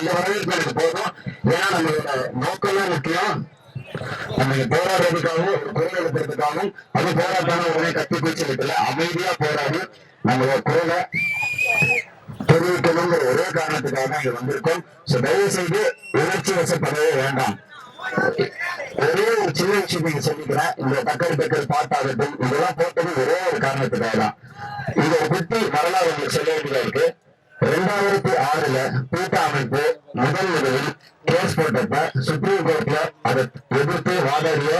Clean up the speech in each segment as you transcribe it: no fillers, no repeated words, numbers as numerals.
அந்த வரவேற்பு எனக்கு போதும். ஏன்னா நம்மளோட நோக்கமே முக்கியம். நம்ம போராடுறதுக்காகவும் ஒரு குரல் எழுப்புறதுக்காகவும் அது போராட்டம் உடனே கத்தி பூச்சி இருக்குல்ல, அமைதியா போராடி நம்மளோட குரலை தெரிவிக்கணுங்கிற ஒரே காரணத்துக்காக தான் இங்க வந்திருக்கோம். தயவு செய்து உணர்ச்சி வசப்படவே வேண்டாம். ஒரே ஒரு சின்ன விஷயம் நீங்க சொல்லிக்கிறேன். இந்த டக்கர் பாட்டாகட்டும் இதெல்லாம் போட்டது ஒரே ஒரு காரணத்துக்காக தான். இதை பற்றி வரலாறு உங்களுக்கு சொல்ல வேண்டியதா இருக்கு. 2006 பீட்டா அமைப்பு முதலில் கேஸ் போட்டப்ப சுப்ரீம் கோர்ட்ல அதை எதிர்த்து வாதாடிய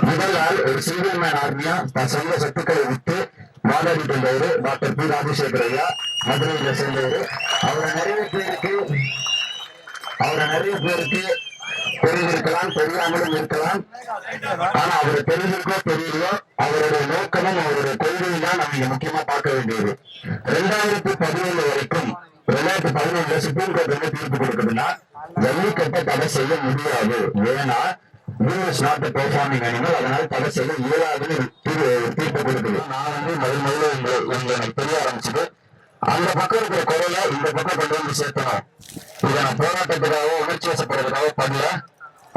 முதல் ஆள் ஒரு சிங்கிள் மேன் ஆர்மியா தன் சொந்த சொத்துக்களை விட்டு வாதாடிட்டு இருந்தவர் டாக்டர் பி ராஜசேகர் ஐயா, மதுரையில சேர்ந்தவர். அவரை நிறைய பேருக்கு தெரிஞ்சிருக்கலாம், தெரியாமலும் இருக்கலாம். ஆனா அவரை தெரிஞ்சிருக்கோ தெரியலையோ அவருடைய நோக்கமும் அவருடைய கொள்கையும் தான் நம்ம முக்கியமா பார்க்க வேண்டியது. 2017 வரைக்கும் 2017 சுப்ரீம் கோர்ட் என்ன தீர்ப்பு கொடுக்குதுன்னா, ஜல்லிக்கட்டை தடை செய்ய முடியாது. ஏன்னா பெர்ஃபார்மிங் அனிமல், அதனால தடை செய்ய இயலாதுன்னு தீர்ப்பு கொடுக்குது. நான் முதல்ல எனக்கு தெரிய ஆரம்பிச்சது, அந்த பக்கம் இருக்கிற குரலை இந்த பக்கம் கொண்டு வந்து சேர்த்தணும். இதை நான் போராட்டத்துக்காக உணர்ச்சி வசப்படுறதுக்காக பண்ணல.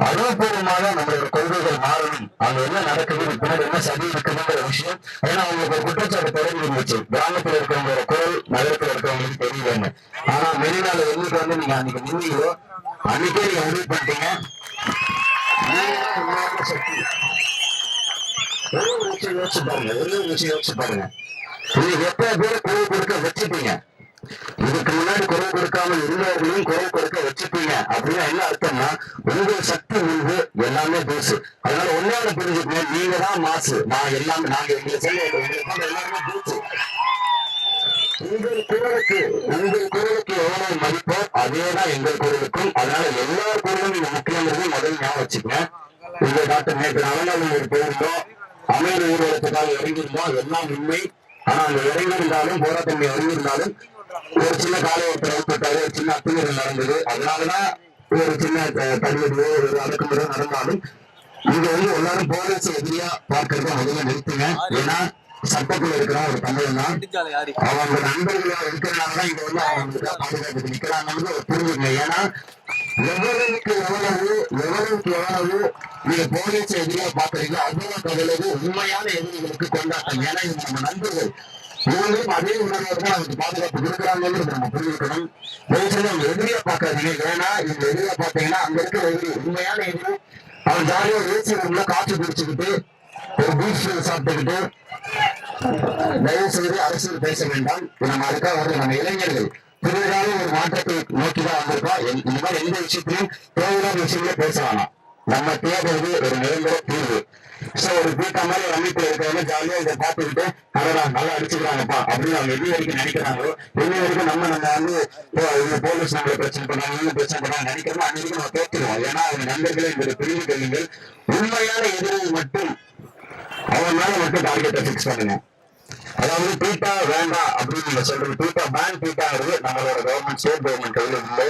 அறிவுபூர்வமாக நம்மளோட கொள்கைகள் மாறணும். அங்க என்ன நடக்குது, பின்னாடி என்ன சதி இருக்குதுங்கிற விஷயம். ஏன்னா அவங்களுக்கு ஒரு குற்றச்சாட்டு தொடர்ந்து இருந்துச்சு, கிராமத்துல இருக்கிறவங்களோட குரல் நகரத்துல இருக்கிறவங்களுக்கு தெரியலன்னு. ஆனா மெரினால என்னைக்கு வந்து நீங்க அன்னைக்கு நின்னீங்களோ அன்னைக்கே நீங்க முடிவு பண்ணிட்டீங்க. ஒரே ஒரு விஷயம் யோசிச்சு பாருங்க. நீங்க எத்தனை பேரை குரல் கொடுக்க வச்சுட்டீங்க? இதுக்கு முன்னாடி குரல் கொடுக்காம இருந்தவர்களையும் குரல் கொடுக்க வச்சுப்பீங்க. அப்படின்னா என்ன அர்த்தம்னா, உங்கள் சக்தி முன்பு எல்லாமே தூசு. அதனால ஒன்னால புரிஞ்சுக்கணும், நீங்க தான் மாசு, நான் எல்லாமே நாங்க எங்களை சொல்ல எல்லாருமே தூசு. உங்கள் குரலுக்கு எவ்வளவு மதிப்போ அதேதான் எங்கள் குரலுக்கும். அதனால எல்லா குரலும் நீங்க முக்கியங்கிறது முதல் ஞாபகம் வச்சுக்கங்க. இந்த டாக்டர் நேற்று நவநாள் போயிருந்தோம், அமைதி ஊர்வலத்துக்காக இறங்கியிருந்தோம், எல்லாம் உண்மை. ஆனா அங்க இறங்கியிருந்தாலும் போராட்டம் இறங்கியிருந்தாலும் ஒரு சின்ன காலை ஒருத்தர் அவுத்தாரு, ஒரு சின்ன அத்துமீறல் நடந்தது. அதனாலதான் ஒரு சின்ன தடுவடியோ ஒரு அடக்குமுறை நடந்தாலும் இங்க எல்லாரும் போலீஸ் எதிரியா பார்க்கறத முதல்ல நிறுத்துங்க. ஏன்னா சட்டத்துல இருக்கிற ஒரு தமிழன் தான், அவங்க நண்பர்களா இருக்கிறனாலதான் இங்க அவங்களுக்கு பாதுகாப்புக்கு நிக்கிறாங்கன்னு ஒரு புரிஞ்சுங்க. ஏன்னா எவ்வளவுக்கு எவ்வளவு நீங்க போலீஸ் எதிரியா பாக்குறீங்களோ அவ்வளவு உண்மையான எதிரிகளுக்கு கொண்டாட்டம். ஏன்னா இது நம்ம நண்பர்கள், இவங்களும் அதே உணர்வோடு தான் அவருக்கு பாதுகாப்பு கொடுக்குறாங்கன்னு நம்ம புரிஞ்சுக்கணும். அவங்க எதிரியா பாக்காதீங்க. ஏன்னா இவங்க எதிரியா பாத்தீங்கன்னா அங்க இருக்கிற எதிரி உண்மையான எதிரி அவன் ஜாலியா ஏசி ரூம்ல காற்று குடிச்சுக்கிட்டு ஒரு பீச் சாப்பிட்டுக்கிட்டு தயவு செய்து அரசியல் பேச வேண்டாம். நம்ம அதுக்காக நம்ம இளைஞர்கள் புதிதாக ஒரு மாற்றத்தை நோக்கிதான் வந்திருக்கோம். இந்த மாதிரி எந்த விஷயத்திலையும் தேவையான விஷயங்களே பேச வேணாம். நம்ம தேவைது ஒரு நிரந்தர தீர்வு. ஒரு பீட்டா மாதிரி அமைப்புல இருக்கிறவங்க ஜாலியா இதை பார்த்துக்கிட்டு அதெல்லாம் நல்லா அடிச்சுக்கிறாங்கப்பா அப்படின்னு அவங்க எது வரைக்கும் நினைக்கிறாங்களோ, இன்னும் வரைக்கும் நம்ம போலீஸ் நம்மளை பிரச்சனை பண்ணாங்க பிரச்சனை பண்ணாங்க நினைக்கிறோமோ அன்னைக்கு நம்ம பேசிடுவோம். ஏன்னா அவங்க நண்பர்களே இந்த பிரிவு கொள்ளுங்கள். உண்மையான எதிரியை மட்டும் அவன் மேல மட்டும் டார்கெட்டை பிக்ஸ் பண்ணுங்க. அதாவது பீட்டா வேண்டாம் அப்படின்னு நீங்க சொல்றது, பீட்டா பேன் பீட்டாங்கிறது நம்மளோட கவர்மெண்ட் ஸ்டேட் கவர்மெண்ட் கையில இல்லை.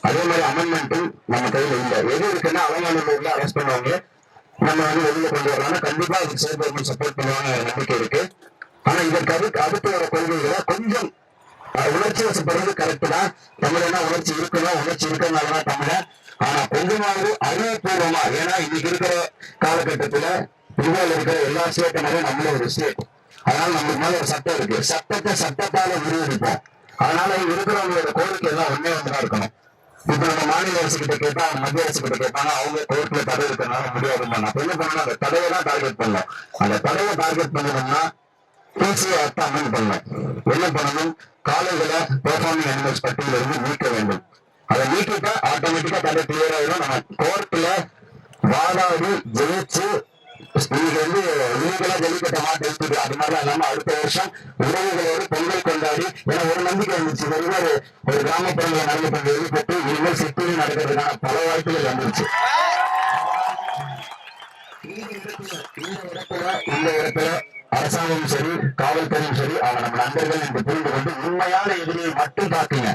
அதே மாதிரி அமெண்ட்மெண்ட்டும் நம்ம கையில இல்லை. எது இருக்குன்னா அலங்காநல்லூர்ல அரெஸ்ட் பண்ணுவாங்க, நம்ம வெளியில கொண்டு வரலாம். கண்டிப்பா அதுக்கு ஸ்டேட் கவர்மெண்ட் சப்போர்ட் பண்ணுவாங்க நம்பிக்கை இருக்கு. ஆனா இதற்கு அடுத்து வர கொள்கைகளை கொஞ்சம் உணர்ச்சி வசப்படுறது கரெக்ட் தான். தமிழனா உணர்ச்சி இருக்கணும், உணர்ச்சி இருக்கிறதுனாலதான் தமிழன். ஆனா கொஞ்சமாவது அறிவுபூர்வமா, ஏன்னா இன்னைக்கு இருக்கிற காலகட்டத்துல இந்தியாவில் இருக்கிற எல்லா ஸ்டேட்டுமே நம்மள ஒரு ஸ்டேட். அதனால நம்மளுக்கு மேல ஒரு சட்டம் இருக்கு. சட்டத்தால விரிவெடுப்போம். அதனால இருக்கிறவங்களோட கோரிக்கை எல்லாம் ஒன்னே ஒன்றா இருக்கணும். இப்ப நம்ம மாநில அரசு கிட்ட கேட்டா மத்திய அரசு கிட்ட கேட்டாங்க, அவங்க கோர்ட்ல தடை இருக்கிறனால முடியாது. அப்ப என்ன பண்ணணும், அந்த தடையை தான் டார்கெட் பண்ணணும். அந்த தடையை டார்கெட் பண்ணணும்னா பிசிஐ ஆக்ட் அமெண்ட் பண்ணணும். என்ன பண்ணணும், காலைகளை பெர்ஃபார்மிங் அனிமல்ஸ் பட்டியல இருந்து நீக்க வேண்டும். அதை நீக்கிட்டா ஆட்டோமேட்டிக்கா தடை கிளியர் ஆயிடும். நம்ம கோர்ட்ல வாதாடி ஜெயிச்சு நீங்க நீங்களா ஜல்லிக்கட்ட மாட்டு எடுத்துட்டு அது மாதிரிலாம் இல்லாம அடுத்த வருஷம் உறவுகளோடு பொங்கல் கொண்டாடி, ஏன்னா ஒரு நம்பிக்கை வந்துச்சு, ஒரு கிராமப்புறங்களை நடந்து கொண்டு வெளிப்பட்டு இனிமேல் சிட்டியில் நடக்கிறதுக்கான பல வாய்ப்புகள் வந்துருச்சு. இந்த இடத்துல அரசாங்கமும் சரி காவல்துறையும் சரி அவங்க நம்ம நண்பர்கள் என்று புரிந்து கொண்டு உண்மையான எதிரியை மட்டும் தாக்குங்க.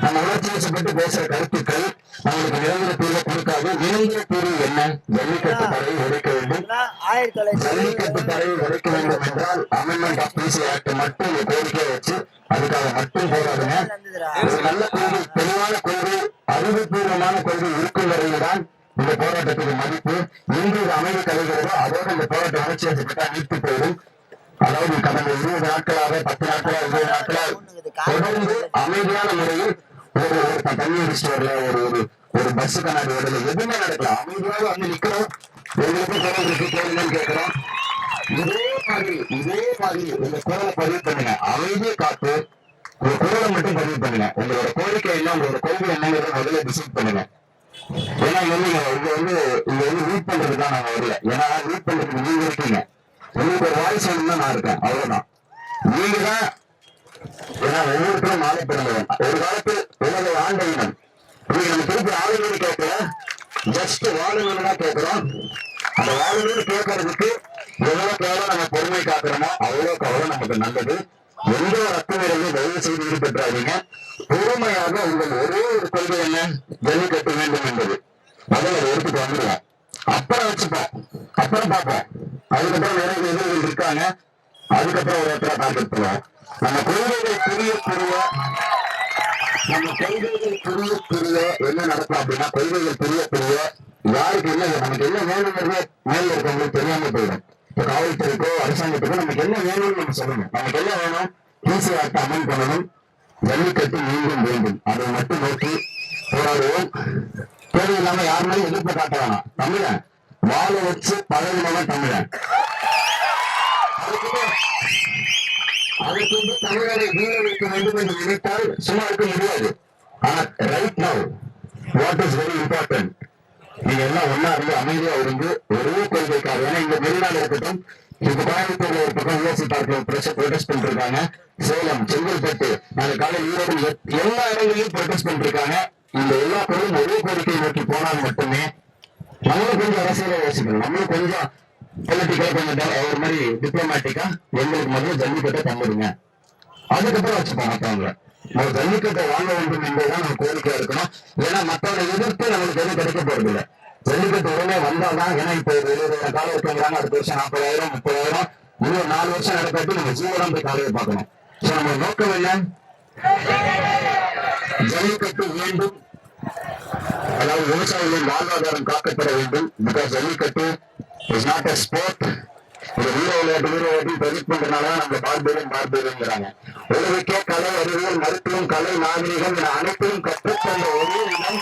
நம்ம உணர்ச்சி வசப்பட்டு பேசுற கருத்துக்கள் நம்மளுக்கு நிரந்தர தீர்வை கொடுக்காது. நிரந்தர தீர்வு என்ன, ஜல்லிக்கட்டு தடையை உடைக்க வேண்டும். ஜல்லிக்கட்டு தடையை உடைக்க வேண்டும் என்றால் அமெண்ட்மெண்ட் ஆஃப் பிசிஐ ஆக்ட் மட்டும் கோரிக்கையை வச்சு அதுக்காக மட்டும் போராடுங்க. ஒரு நல்ல கொள்கை, தெளிவான கொள்கை அறிவுபூர்வமான கொள்கை இருக்கும் வரையில்தான் இந்த போராட்டத்துக்கு மதிப்பு. இன்று அமைதி கலைகிறதோ அதோடு இந்த போராட்டம் வளர்ச்சி செய்யப்பட்டால் நீர்த்து போயிடும். அதாவது கடந்த 20 நாட்களாக 10 நாட்களாக 20 நாட்களாக தொடர்ந்து அமைதியான முறையில் ஒரு தண்ணி அடிச்சுட்டு வரல, ஒரு பஸ் கண்ணாடி வரல, எதுவுமே நடக்கல. அமைதியாக வந்து நிக்கிறோம். எங்களுக்கு குரல் இருக்கு கேளுங்கன்னு கேட்கிறோம். இதே மாதிரி உங்க குரலை பதிவு பண்ணுங்க. அமைதியை காத்து உங்க குரலை மட்டும் பதிவு பண்ணுங்க. உங்களோட கோரிக்கை என்ன, உங்களோட கொள்கை என்னங்கிறத முதல்ல டிசைட் பண்ணுங்க. ஏன்னா இங்க வந்து ரீட் பண்றதுதான் நாங்க வரல. ஏன்னா ரீட் பண்றதுக்கு நீங்க இருக்கீங்க. உங்களுக்கு ஒரு வாய்ஸ் வேணும்னா நான் இருக்கேன், அவ்வளவுதான். நீங்க தான் ஏன்னா ஒவ்வொருத்தரும் மாலை பிறந்தவன். ஒரு காலத்து உலகை ஆண்ட இனம். நீங்க நம்ம திருப்பி ஆளுநர் கேட்கல, ஜஸ்ட் வாழுநர் தான் கேட்கிறோம். அந்த வாழுநர் கேட்கறதுக்கு எவ்வளவுக்கு எவ்வளவு நம்ம பொறுமை காக்குறோமோ அவ்வளவுக்கு அவ்வளவு நமக்கு நல்லது. எந்த ஒரு அத்துமீறலையும் தயவு செய்து ஈடுபட்டாதீங்க. பொறுமையாக உங்கள் ஒரே ஒரு கொள்கை என்ன, ஜல்லிக்கட்டு வேண்டும் என்பது. அதில் எடுத்துட்டு வந்துடுவோம். அப்புறம் வச்சுப்போம், அப்புறம் பார்ப்போம். அதுக்கப்புறம் நிறைய எதிர்கள் இருக்காங்க. அதுக்கப்புறம் ஒரு இடத்துல டார்கெட் பண்ணுவோம். நம்ம கொள்கைகள் புரிய என்ன நடக்கும் அப்படின்னா, கொள்கைகள் புரிய யாருக்கு என்ன நமக்கு என்ன வேணுங்கிறது மேல இருக்கவங்களுக்கு தெரியாம போயிடும். இப்ப காவல்துறைக்கோ அரசாங்கத்துக்கோ நமக்கு என்ன வேணும்னு நம்ம சொல்லணும். நமக்கு என்ன வேணும், பிசி ஆக்ட் அமல் பண்ணணும், ஜல்லிக்கட்டு மீண்டும் வேண்டும். அதை மட்டும் நோக்கி போராடுவோம். தேவையில்லாம யாருனாலும் எதிர்ப்பு காட்ட வேணாம். தமிழன் வாழ வச்சு பழகினவன் தமிழன். அதுக்கு தமிழரை வீழ வைக்க வேண்டும் என்று நினைத்தால் சும்மா இருக்க முடியாது. ஆனா right now what is very important, நீங்க எல்லாம் ஒன்னா இருந்து அமைதியா இருந்து ஒரே கொள்கைக்காக. ஏன்னா இந்த வெளிநாடு இருக்கட்டும், இப்ப கோயம்புத்தூர்ல ஒரு பக்கம் யூஎஸ்சி பார்க்ல ப்ரொடெஸ்ட் பண்ணிட்டு இருக்காங்க. சேலம், செங்கல்பட்டு, நாளை காலை ஈரோடு, எல்லா இடங்களிலும் ப்ரொடெஸ்ட் பண்ணிட்டு இருக்காங்க. இந்த எல்லா பொருளும் ஒரே கோரிக்கையை நோக்கி போனால் மட்டுமே நம்மளும் கொஞ்சம் அரசியலை யோசிக்கணும். நம்மளும் கொஞ்சம் பொலிட்டிக்கலா கொஞ்சம் ஒரு மாதிரி டிப்ளமேட்டிக்கா எங்களுக்கு முதல்ல ஜல்லிக்கட்டை தந்துடுங்க, அதுக்கப்புறம் வச்சுப்போம் மற்றவங்களை. நம்ம ஜல்லிக்கட்டை வாங்க வேண்டும் என்பதுதான் நம்ம கோரிக்கையா இருக்கணும். ஏன்னா மற்றவங்களை எதிர்த்து நம்மளுக்கு எதுவும் கிடைக்க போறது இல்லை. ஜல்லிக்கட்டு உடனே வந்தாதான். ஏன்னா இப்ப 70,000 காலை வைக்கிறாங்க, அடுத்த வருஷம் 40,000 30,000, இன்னும் 4 வருஷம் நடக்காட்டி நம்ம ஜீவனம் போய் காலையை பார்க்கணும். சோ நம்ம நோக்கம் என்ன, ஜல்லிக்கட்டு வேண்டும். அதாவது விவசாயிகளின் வாழ்வாதாரம் காக்கப்பட வேண்டும். Because jallikattu is not a sport. இந்த வீர விளையாட்டு ப்ரொஜெக்ட் பண்றதுனாலதான் நம்ம பார்பேரியன்ங்கிறாங்க. உலகக்கே கலை, அறிவியல், மருத்துவம், கலை, நாகரிகம் என அனைத்தையும் கற்றுக்கொண்ட ஒரே இடம்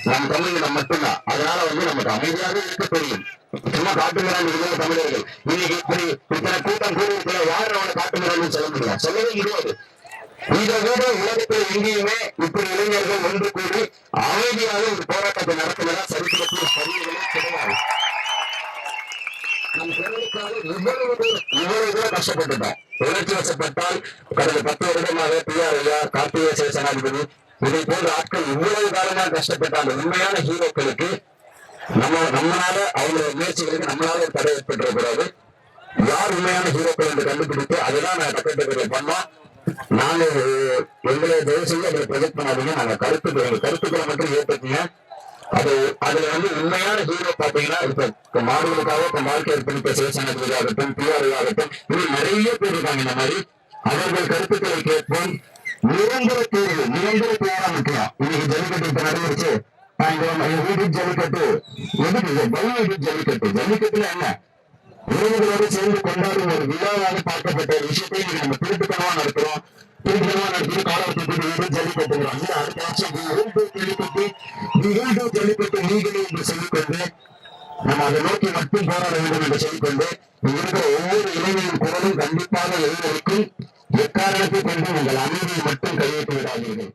நம் தமிழினம் மட்டும்தான். அதனால நமக்கு அமைதியாக இருக்க தெரியும். சும்மா காட்டுகிறான் இருந்த தமிழர்கள் இன்னைக்கு இப்படி இத்தனை கூட்டம் கூடியிருக்கிற யாரு அவனை காட்டுகிறான்னு சொல்ல முடியும், சொல்லவே முடியாது. இதை விட உலகத்தில் எங்கேயுமே இப்படி இளைஞர்கள் ஒன்று கூடி அமைதியாக ஒரு போராட்டத்தை நடத்துவதா சரித்திரத்தில் பதிவுகளே கிடையாது. நம் குரலுக்காக இவ்வளவு தூரம் கஷ்டப்பட்டுட்டோம். உணர்ச்சி வசப்பட்டால் கடந்த 10 வருடமாக பிஆர் ஐயா, கார்த்திகேய சேனாதிபதி இதை போன்ற ஆட்கள் இவ்வளவு காலமாக கஷ்டப்பட்டால் உண்மையான ஹீரோக்களுக்கு நம்மளால அவங்களோட முயற்சிகளுக்கு நம்மளால ஒரு தடை ஏற்பட்டுறக்கூடாது. யார் உண்மையான ஹீரோக்கள் என்று கண்டுபிடித்து அதுதான் நாங்க டக்கெட்டு பண்ணோம். நாங்க எங்களை தயவு செய்து அதை ப்ரொஜெக்ட் பண்ணாதீங்க. நாங்க கருத்துக்களை மட்டும் ஏற்பட்டீங்க. அதுல உண்மையான ஹீரோ பாத்தீங்கன்னா இப்ப மாடுகளுக்காக இப்ப வாழ்க்கை அர்ப்பணித்த சிவசேனாதிபதி ஆகட்டும், பிஆர் ஆகட்டும், இன்னும் நிறைய பேர் இருக்காங்க. இந்த மாதிரி அவர்கள் கருத்துக்களை கேட்போம். நிரந்தர தேர்வு முக்கியம். இன்னைக்கு ஜல்லிக்கட்டு இப்ப நடந்துருச்சு. ஜல்லிக்கட்டு எதுக்கு ஜல்லிக்கட்டுல என்ன உறவுகளோடு சேர்ந்து கொண்டாடும் ஒரு விழாவாக பார்க்கப்பட்ட ஒரு விஷயத்தை நம்ம திருட்டுத்தனமா நடத்துறோம். நடத்தி காலத்துக்கு ஜல்லிக்கட்டுங்கிறோம். அடுத்த வருஷம் ஜல்லிக்கட்டு நீங்களே என்று சொல்லிக்கொண்டு நம்ம அதை நோக்கி மட்டும் போராட வேண்டும் என்று சொல்லிக்கொண்டு இருக்கிற ஒவ்வொரு இளைஞரின் குரலும் கண்டிப்பாக எழுவதற்கும் எக்காரணத்தை கொண்டு உங்கள் அமைதியை மட்டும் கையெழுத்து விடாதீர்கள்.